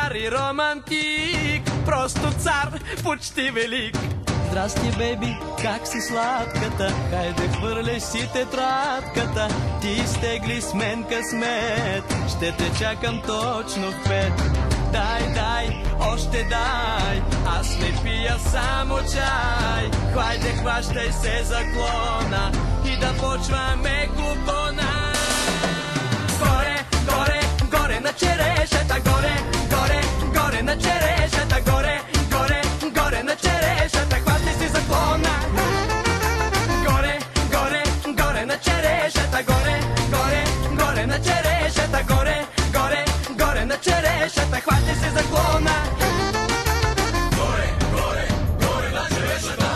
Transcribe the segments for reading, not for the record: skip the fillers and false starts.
стари романтик, просто цар, почти велик. Здрасти, бейби, как си сладката, хайде хвърляй си тетрадката, ти изтегли с мен късмет, ще те чакам точно в 5. Дай, още дай, аз не пия само чай, хайде хващай се за клона и да почваме купона. Горе, горе, горе на черешата, горе, горе, горе на черешата, горе, горе, горе на черешата, хващай си за клона. Горе, горе, горе на черешата, горе, горе, горе на черешата, горе, горе, горе на черешата, хващай си за клона. Горе, горе, горе на черешата.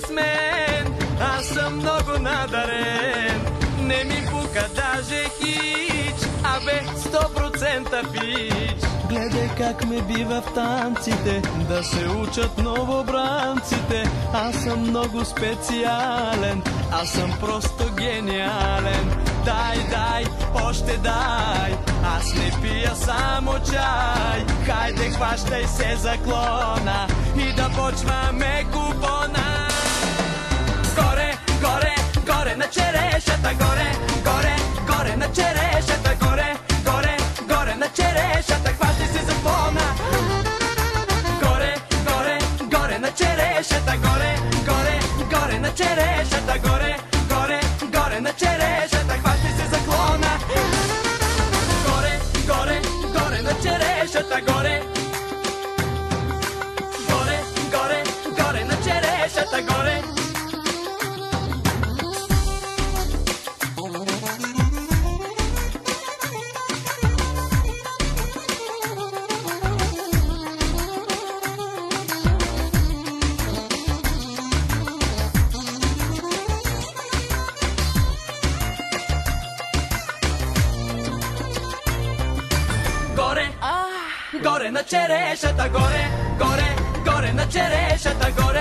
С мен, аз съм много надарен, не ми пука даже хич, абе 100% пич. Гледай как ме бива в танците, да се учат новобранците. Аз съм много специален, аз съм просто гениален. Дай, още дай, аз не пия само чай, хайде хващай се за клона и да почваме купона. Горе, горе, горе на черешата, горе, горе, горе на черешата, горе, горе, горе на черешата, хващай се за клона. Горе, горе, горе на черешата, горе, горе, горе на черешата, горе, горе, горе на черешата, хващай се за клона. Горе, горе, горе на черешата, горе, горе, горе, горе на черешата, горе. Горе, горе на черешата, горе, горе, горе на черешата, горе.